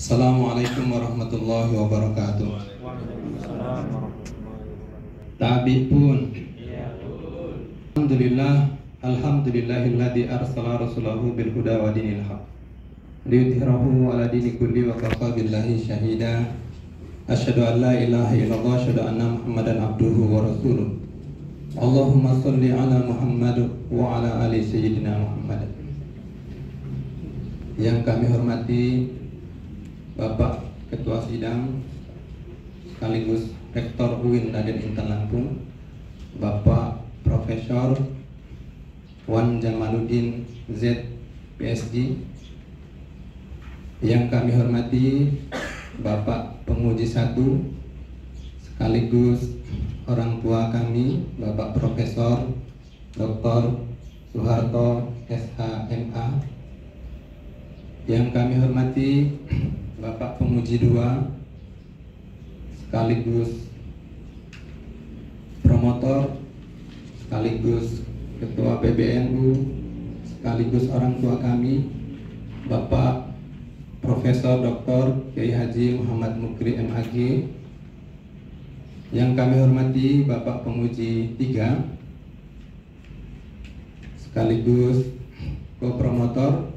Assalamualaikum warahmatullahi wabarakatuh. Waalaikumsalam warahmatullahi wabarakatuh. Tabi pun. Ya. Alhamdulillahilladzi arsala rasulahu bil huda wa dinil haq liyudhhirahu ala dini kulli wa kafa billahi syahida. Asyhadu an la ilaha illallah, asyhadu anna Muhammadan abduhu wa rasuluh. Allahumma shalli ala Muhammad wa ala ali sayyidina Muhammad. Yang kami hormati Bapak Ketua Sidang sekaligus Rektor UIN Raden Intan Lampung, Bapak Profesor Wan Jamaluddin Z PSG. Yang kami hormati Bapak Penguji 1 sekaligus orang tua kami, Bapak Profesor Dr. Soeharto SHMA. Yang kami hormati Bapak Penguji 2 sekaligus promotor, sekaligus Ketua PBNU, sekaligus orang tua kami, Bapak Profesor Dr. Kiai Haji Muhammad Mukri MHG. Yang kami hormati Bapak Penguji 3 sekaligus co-promotor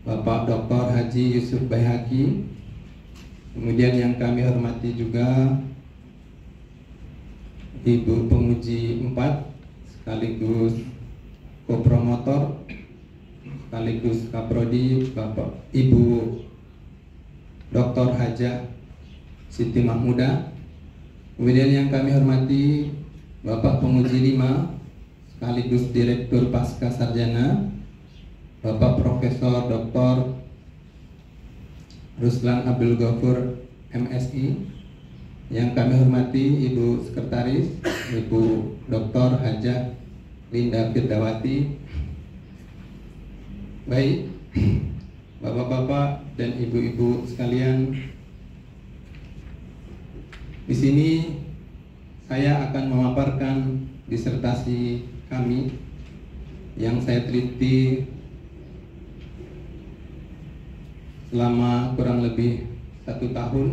Bapak Dr. Haji Yusuf Baihaqi. Kemudian yang kami hormati juga Ibu Penguji 4 sekaligus co-promotor sekaligus Kaprodi Bapak Ibu Dr. Hajah Siti Mahmuda. Kemudian yang kami hormati Bapak Penguji 5 sekaligus Direktur Pasca Sarjana Bapak Profesor Dr. Ruslan Abdul Ghafur MSI. Yang kami hormati Ibu Sekretaris Ibu Dr. Hajah Linda Firdawati. Baik, Bapak-bapak dan ibu-ibu sekalian, di sini saya akan memaparkan disertasi kami yang saya teliti selama kurang lebih 1 tahun.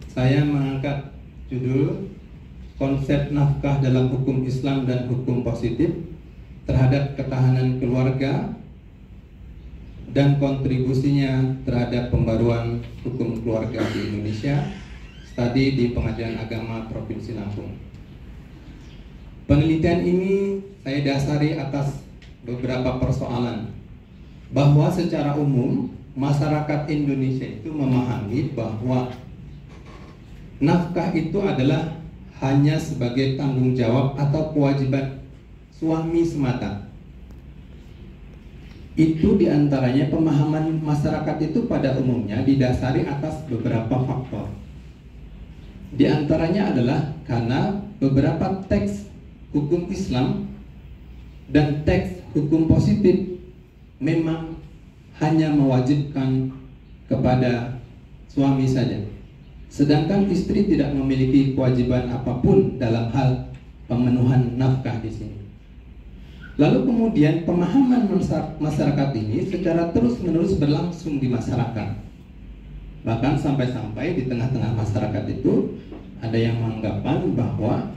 Saya mengangkat judul Konsep Nafkah dalam Hukum Islam dan Hukum Positif terhadap Ketahanan Keluarga dan kontribusinya terhadap pembaruan hukum keluarga di Indonesia, studi di Pengadilan Agama Provinsi Lampung. Penelitian ini saya dasari atas beberapa persoalan, bahwa secara umum masyarakat Indonesia itu memahami bahwa nafkah itu adalah hanya sebagai tanggung jawab atau kewajiban suami semata. Itu diantaranya pemahaman masyarakat itu pada umumnya didasari atas beberapa faktor. Di antaranya adalah karena beberapa teks hukum Islam dan teks hukum positif memang hanya mewajibkan kepada suami saja, sedangkan istri tidak memiliki kewajiban apapun dalam hal pemenuhan nafkah di sini. Lalu kemudian pemahaman masyarakat ini secara terus-menerus berlangsung di masyarakat. Bahkan sampai-sampai di tengah-tengah masyarakat itu ada yang menganggapan bahwa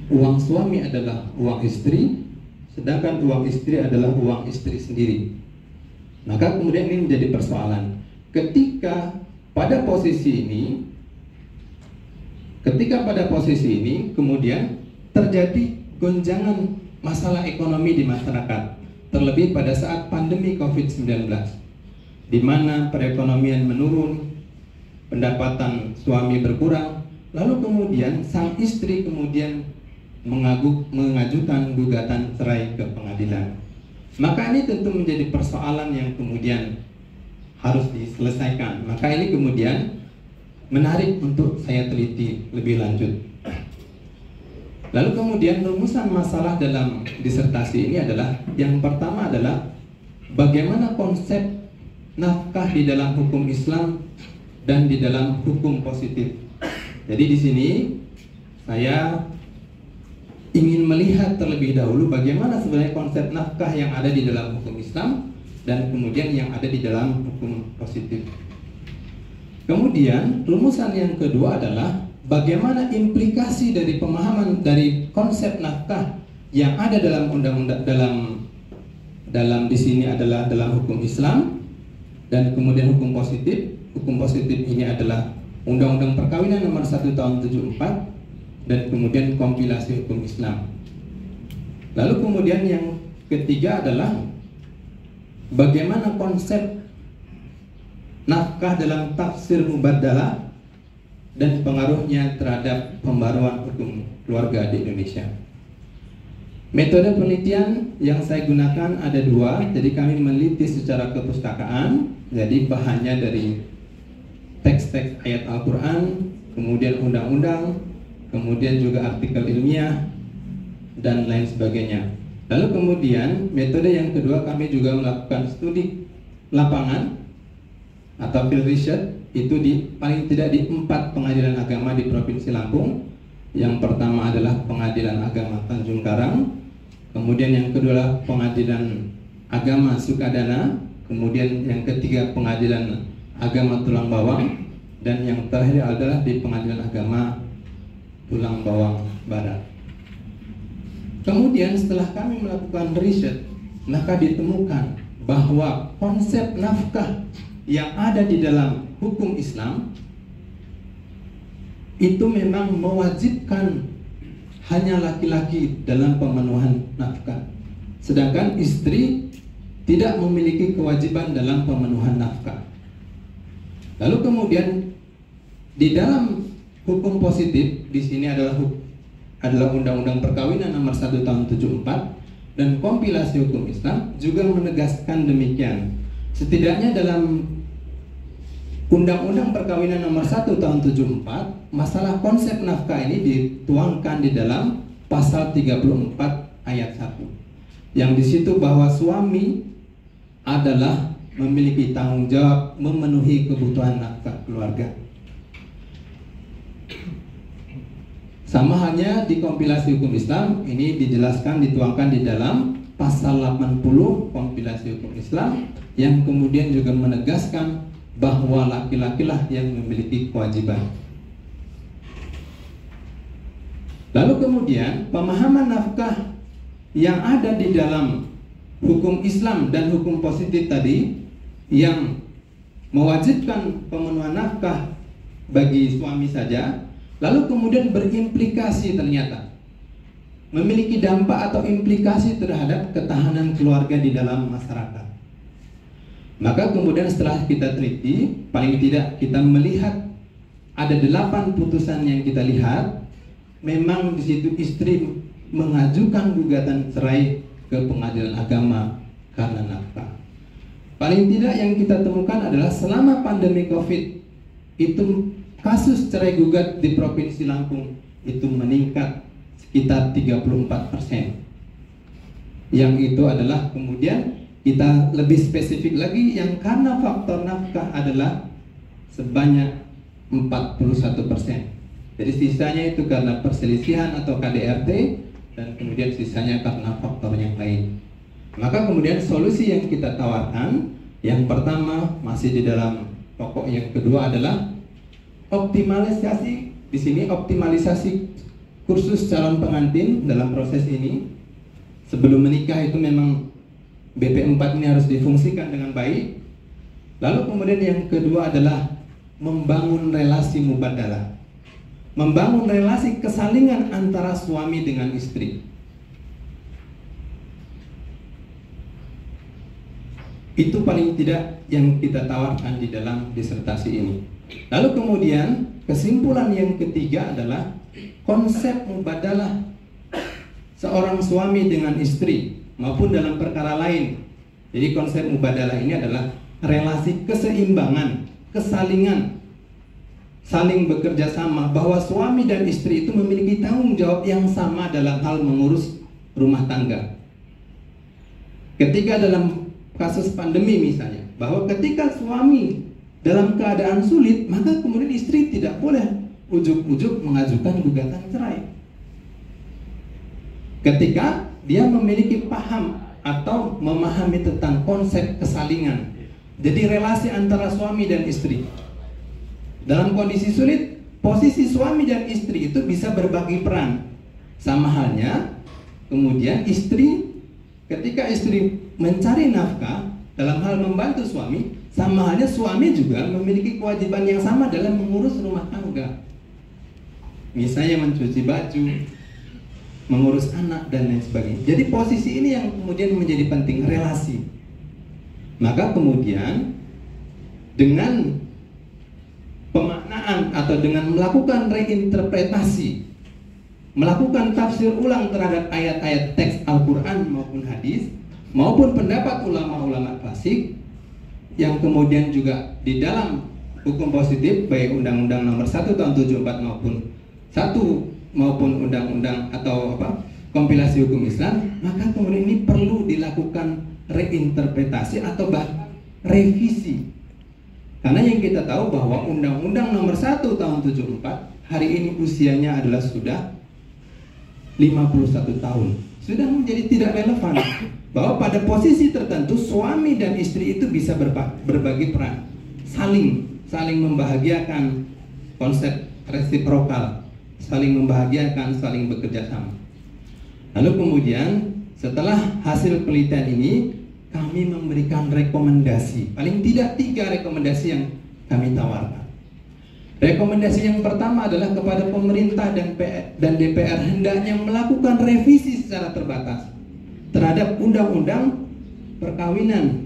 uang suami adalah uang istri, sedangkan uang istri adalah uang istri sendiri. Maka kemudian ini menjadi persoalan. Ketika pada posisi ini kemudian terjadi gonjangan masalah ekonomi di masyarakat, terlebih pada saat pandemi COVID-19, di mana perekonomian menurun, pendapatan suami berkurang, lalu kemudian sang istri kemudian mengajukan gugatan cerai ke pengadilan. Maka ini tentu menjadi persoalan yang kemudian harus diselesaikan. Maka ini kemudian menarik untuk saya teliti lebih lanjut. Lalu kemudian rumusan masalah dalam disertasi ini adalah, yang pertama adalah bagaimana konsep nafkah di dalam hukum Islam dan di dalam hukum positif. Jadi di sini saya ingin melihat terlebih dahulu bagaimana sebenarnya konsep nafkah yang ada di dalam hukum Islam dan kemudian yang ada di dalam hukum positif. Kemudian rumusan yang kedua adalah bagaimana implikasi dari pemahaman dari konsep nafkah yang ada dalam undang-undang dalam di sini adalah dalam hukum Islam, dan kemudian hukum positif. Hukum positif ini adalah Undang-Undang Perkawinan nomor 1 tahun 74 dan kemudian kompilasi hukum Islam. Lalu kemudian yang ketiga adalah bagaimana konsep nafkah dalam tafsir mubaddalah dan pengaruhnya terhadap pembaruan hukum keluarga di Indonesia. Metode penelitian yang saya gunakan ada dua. Jadi kami meneliti secara kepustakaan, jadi bahannya dari teks-teks ayat Al-Quran, kemudian undang-undang, kemudian juga artikel ilmiah, dan lain sebagainya. Lalu kemudian metode yang kedua, kami juga melakukan studi lapangan atau field research, itu paling tidak di 4 pengadilan agama di Provinsi Lampung. Yang pertama adalah Pengadilan Agama Tanjung Karang, kemudian yang kedua adalah Pengadilan Agama Sukadana, kemudian yang ketiga Pengadilan Agama Tulang Bawang, dan yang terakhir adalah di Pengadilan Agama Tulang Bawang Barat. Kemudian setelah kami melakukan riset, maka ditemukan bahwa konsep nafkah yang ada di dalam hukum Islam itu memang mewajibkan hanya laki-laki dalam pemenuhan nafkah, sedangkan istri tidak memiliki kewajiban dalam pemenuhan nafkah. Lalu kemudian di dalam hukum positif di sini adalah Undang-Undang Perkawinan nomor 1 tahun 74 dan kompilasi hukum Islam juga menegaskan demikian. Setidaknya dalam Undang-Undang Perkawinan nomor 1 tahun 74, masalah konsep nafkah ini dituangkan di dalam pasal 34 ayat 1. Yang di situ bahwa suami adalah memiliki tanggung jawab memenuhi kebutuhan nafkah keluarga. Sama halnya di kompilasi hukum Islam, ini dijelaskan, dituangkan di dalam pasal 80 kompilasi hukum Islam, yang kemudian juga menegaskan bahwa laki-lakilah yang memiliki kewajiban. Lalu kemudian pemahaman nafkah yang ada di dalam hukum Islam dan hukum positif tadi yang mewajibkan pemenuhan nafkah bagi suami saja, lalu kemudian berimplikasi ternyata memiliki dampak atau implikasi terhadap ketahanan keluarga di dalam masyarakat. Maka kemudian setelah kita teliti, paling tidak kita melihat ada 8 putusan yang kita lihat, memang di situ istri mengajukan gugatan cerai ke pengadilan agama karena nafkah. Paling tidak yang kita temukan adalah selama pandemi COVID itu kasus cerai gugat di Provinsi Lampung itu meningkat sekitar 34%. Yang itu adalah kemudian kita lebih spesifik lagi yang karena faktor nafkah adalah sebanyak 41%. Jadi sisanya itu karena perselisihan atau KDRT, dan kemudian sisanya karena faktor yang lain. Maka kemudian solusi yang kita tawarkan, yang pertama masih di dalam pokok, yang kedua adalah optimalisasi. Di sini optimalisasi kursus calon pengantin dalam proses ini. Sebelum menikah itu memang BP4 ini harus difungsikan dengan baik. Lalu kemudian yang kedua adalah membangun relasi mubaddalah, membangun relasi kesalingan antara suami dengan istri. Itu paling tidak yang kita tawarkan di dalam disertasi ini. Lalu kemudian kesimpulan yang ketiga adalah konsep mubaddalah seorang suami dengan istri maupun dalam perkara lain. Jadi konsep mubaddalah ini adalah relasi keseimbangan, kesalingan, saling bekerja sama, bahwa suami dan istri itu memiliki tanggung jawab yang sama dalam hal mengurus rumah tangga. Ketika dalam kasus pandemi misalnya, bahwa ketika suami dalam keadaan sulit, maka kemudian istri tidak boleh ujuk-ujuk mengajukan gugatan cerai. Ketika dia memiliki paham atau memahami tentang konsep kesalingan. Jadi relasi antara suami dan istri. Dalam kondisi sulit, posisi suami dan istri itu bisa berbagi peran. Sama halnya, kemudian istri, ketika istri mencari nafkah dalam hal membantu suami, sama halnya suami juga memiliki kewajiban yang sama dalam mengurus rumah tangga. Misalnya mencuci baju, mengurus anak, dan lain sebagainya. Jadi posisi ini yang kemudian menjadi penting, relasi. Maka kemudian dengan pemaknaan atau dengan melakukan reinterpretasi, melakukan tafsir ulang terhadap ayat-ayat teks Al-Quran maupun hadis, maupun pendapat ulama-ulama klasik, yang kemudian juga di dalam hukum positif, baik Undang-Undang Nomor 1 Tahun 74 maupun Undang-Undang atau kompilasi hukum Islam, maka kemudian ini perlu dilakukan reinterpretasi atau bahkan revisi. Karena yang kita tahu bahwa Undang-Undang Nomor 1 Tahun 74 hari ini usianya adalah sudah 51 tahun. Sudah menjadi tidak relevan. Bahwa pada posisi tertentu suami dan istri itu bisa berbagi peran, saling membahagiakan, konsep resiprokal, saling membahagiakan, saling bekerja sama. Lalu kemudian setelah hasil penelitian ini, kami memberikan rekomendasi, paling tidak 3 rekomendasi yang kami tawarkan. Rekomendasi yang pertama adalah kepada pemerintah dan DPR hendaknya melakukan revisi secara terbatas terhadap Undang-Undang Perkawinan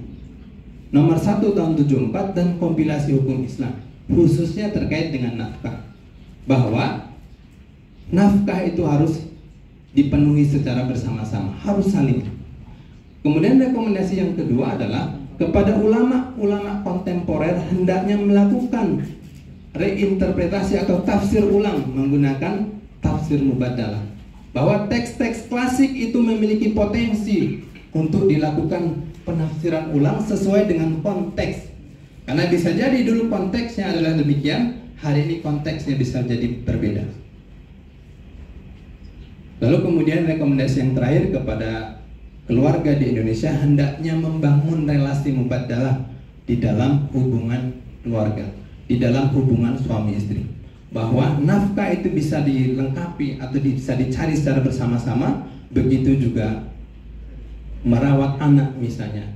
Nomor 1 Tahun 74 dan kompilasi hukum Islam, khususnya terkait dengan nafkah. Bahwa nafkah itu harus dipenuhi secara bersama-sama, harus saling. Kemudian rekomendasi yang kedua adalah kepada ulama-ulama kontemporer hendaknya melakukan reinterpretasi atau tafsir ulang menggunakan tafsir mubadalah. Bahwa teks-teks klasik itu memiliki potensi untuk dilakukan penafsiran ulang sesuai dengan konteks. Karena bisa jadi dulu konteksnya adalah demikian, hari ini konteksnya bisa jadi berbeda. Lalu kemudian rekomendasi yang terakhir kepada keluarga di Indonesia hendaknya membangun relasi mubadalah di dalam hubungan keluarga, di dalam hubungan suami istri. Bahwa nafkah itu bisa dilengkapi atau bisa dicari secara bersama-sama, begitu juga merawat anak misalnya,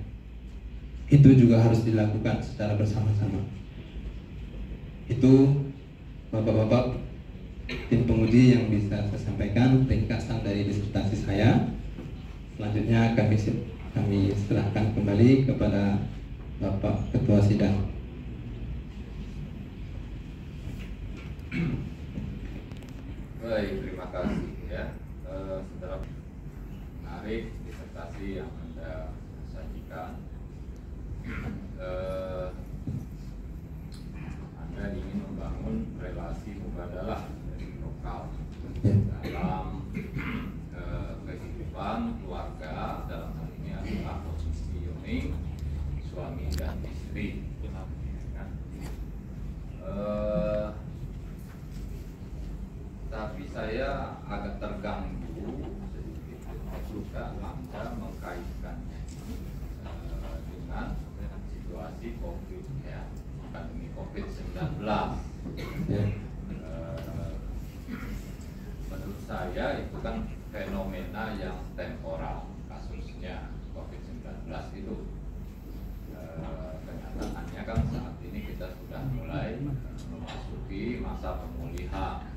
itu juga harus dilakukan secara bersama-sama. Itu bapak-bapak tim penguji yang bisa saya sampaikan ringkasan dari disertasi saya. Selanjutnya kami serahkan kembali kepada Bapak Ketua Sidang. Baik, terima kasih ya. Setelah menarik disertasi yang Anda sajikan, Anda ingin membangun relasi mubadalah dari lokal dalam kehidupan keluarga, dalam hal ini adalah posisi suami dan istri. Tapi saya agak terganggu sedikit juga Anda mengkaitkannya dengan situasi COVID ya, pandemi COVID-19. Menurut saya itu kan fenomena yang temporal, kasusnya COVID-19 itu. Kenyataannya kan saat ini kita sudah mulai memasuki masa pemulihan.